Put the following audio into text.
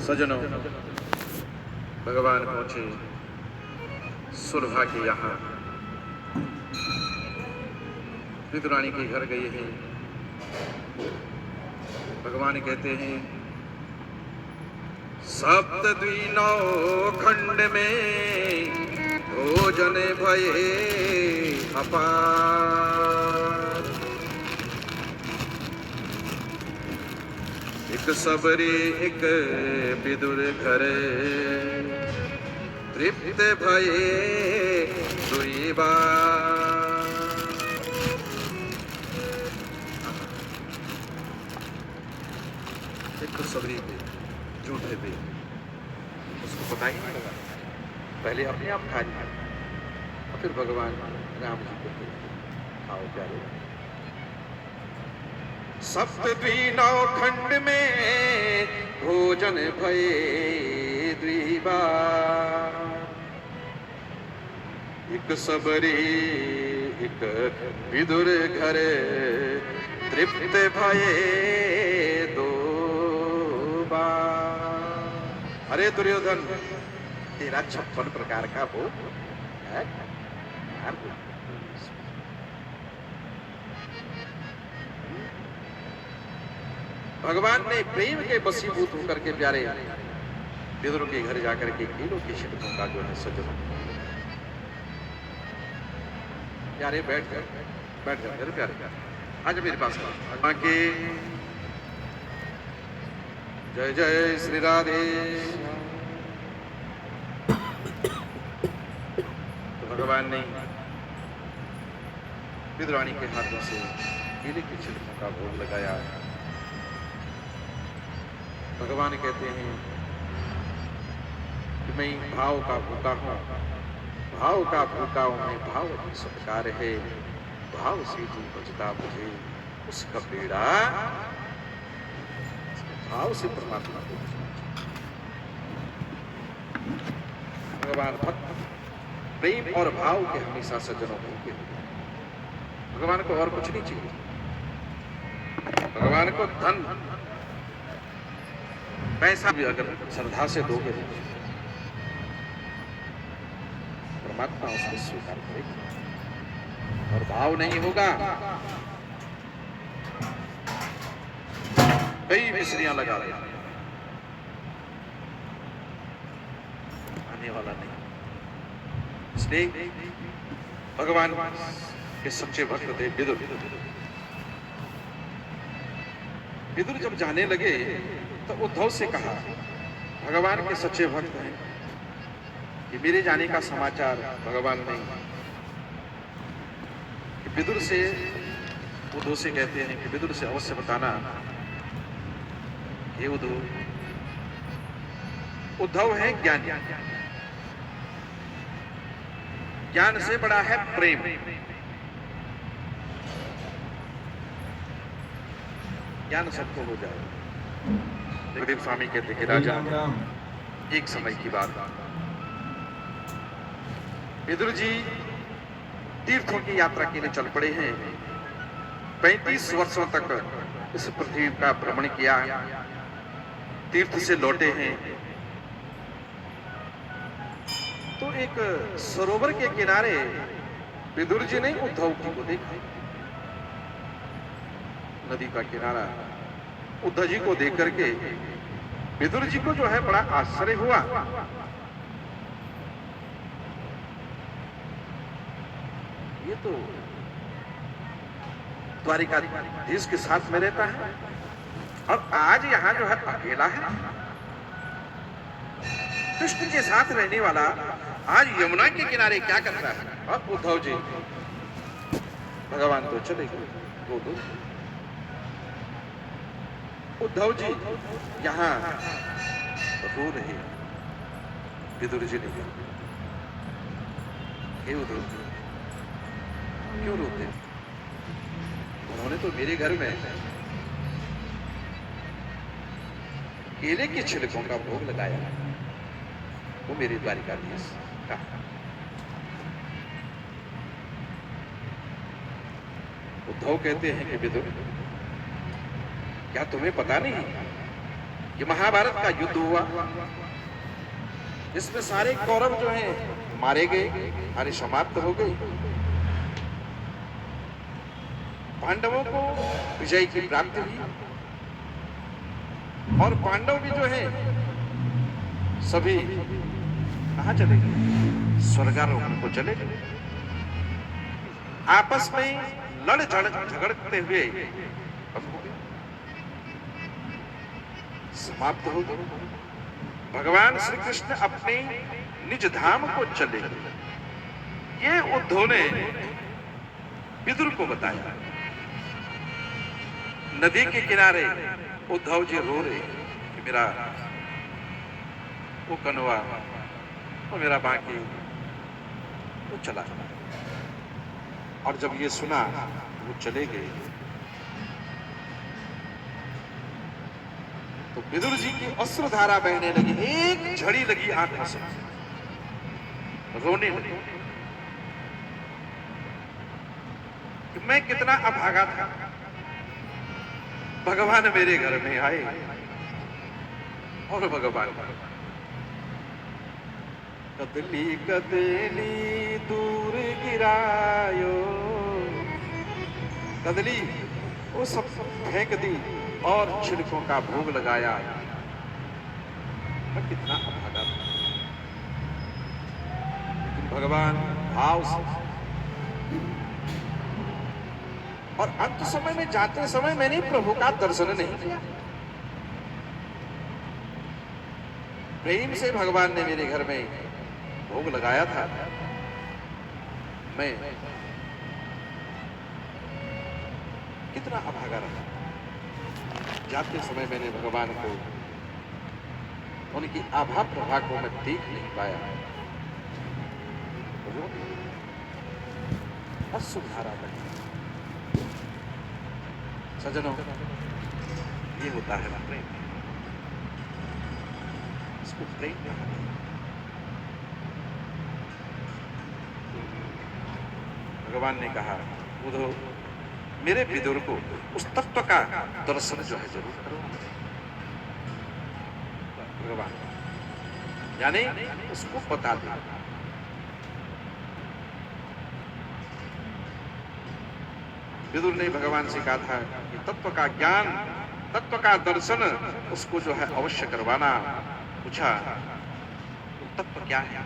सजनों, भगवान पहुंचे सुरभा के यहाँ। विदुरानी के घर गए हैं। भगवान कहते हैं सप्तद्वीनौ खंड में भोजन भये अपार। एक सबरी एक विदुर घर तृप्त भये दुई बार। एक सबरी पे झूठे पे उसको पता ही नहीं लगा। पहले अपने आप खा लिया और फिर भगवान राम जी को आओ प्यारे। सप्तद्वीनौ खंड में भोजन भये द्विबार। एक सबरी एक विदुर घर तृप्त भये दो बार। अरे दुर्योधन, तेरा 56 प्रकार का भोग है। भगवान ने प्रेम के वशीभूत होकर के प्यारे विदुर के घर जाकर के केलों के छिलकों का जो है सजन प्यारे बैठ कर मेरे प्यारे आज मेरे पास के जय जय श्री राधे। तो भगवान ने विदुरानी के हाथों से केले के छिलकों का भोग लगाया। भगवान कहते हैं कि मैं भाव का भूखा हूं, भाव का भूखा हूं मैं, भाव सत्कार है, भाव से जो बचता मुझे उसका बेड़ा भाव से परमात्मा को। भगवान भक्त प्रेम और भाव के हमेशा सज्जनों को होते। भगवान को और कुछ नहीं चाहिए। भगवान को धन पैसा भी अगर श्रद्धा से दोगे परमात्मा उसको स्वीकार करेगा। और भाव नहीं होगा कई मिसरियां लगा रहे आने वाला नहीं। इसलिए भगवान के सच्चे भक्त थे विदुर। विदुर जब जाने लगे तो उद्धव से कहा भगवान के सच्चे भक्त हैं कि मेरे जाने का समाचार भगवान ने विदुर से उद्धव से कहते हैं कि विदुर से अवश्य बताना। ये उद्धव है ज्ञानी, ज्ञान से बड़ा है प्रेम। ज्ञान सबको हो जाए। सुखदेव स्वामी कहते कि राजा एक समय की बात, विदुर जी तीर्थों की यात्रा के लिए चल पड़े हैं। 35 वर्षों तक इस पृथ्वी का भ्रमण किया, तीर्थ से लौटे हैं। तो एक सरोवर के किनारे विदुर जी ने उद्धव जी को देखा। नदी का किनारा उद्धव जी को देख करके विदुर जी को जो है बड़ा आश्चर्य हुआ। ये तो द्वारिकाधीश के साथ में रहता है और आज यहाँ जो है अकेला है। कृष्ण के साथ रहने वाला आज यमुना के किनारे क्या करता है? और उद्धव जी भगवान तो चले गए। उद्धव जी यहाँ रो रहे। विदुर जी ने हे उद्धव क्यों रोते? उन्होंने तो मेरे घर में केले के छिलकों का भोग लगाया, वो मेरे द्वारिकाधीश का। उद्धव कहते हैं कि विदुर क्या तुम्हें पता नहीं कि महाभारत का युद्ध हुआ, इसमें सारे कौरव जो हैं मारे गए, सारे समाप्त हो गए। पांडवों को विजय की प्राप्ति हुई और पांडव भी जो है सभी कहां चले गए? स्वर्गारोहण को चले गए। आपस में लड़ झगड़ते हुए समाप्त हो गए। भगवान श्री कृष्ण अपने निज धाम को चले गए। ये उद्धव ने विदुर को बताया। नदी के किनारे उद्धव जी रो रहे कि मेरा वो कनवा और मेरा बाकी वो चला गया। और जब ये सुना वो चले गए तो विदुर जी की अश्रुधारा बहने लगी, एक झड़ी लगी आंखों से, रोने लगे कि मैं कितना अभागा था, भगवान मेरे घर में आए और भगवान कदली कदली दूर गिरायो, कदली वो सब फेंक दी और छिड़कों का भोग लगाया। मैं कितना अभागा था, लेकिन भगवान भाव से। और अंत समय में जाते समय मैंने प्रभु का दर्शन नहीं किया। प्रेम से भगवान ने मेरे घर में भोग लगाया था। मैं कितना अभागा रहा। जाते समय मैंने भगवान को, उनकी आभा प्रभा को मैं देख नहीं पाया। असुधारा लगी। सज्जनों, ये होता है ना प्रेम। इसको प्रेम कहते हैं। भगवान ने कहा, उद्धव मेरे विदुर को उस तत्व का दर्शन जो है जरूर करो। भगवान यानी उसको बता दो। विदुर ने भगवान से कहा था कि तत्व का ज्ञान, तत्व का दर्शन उसको जो है अवश्य करवाना। पूछा, तत्व क्या है?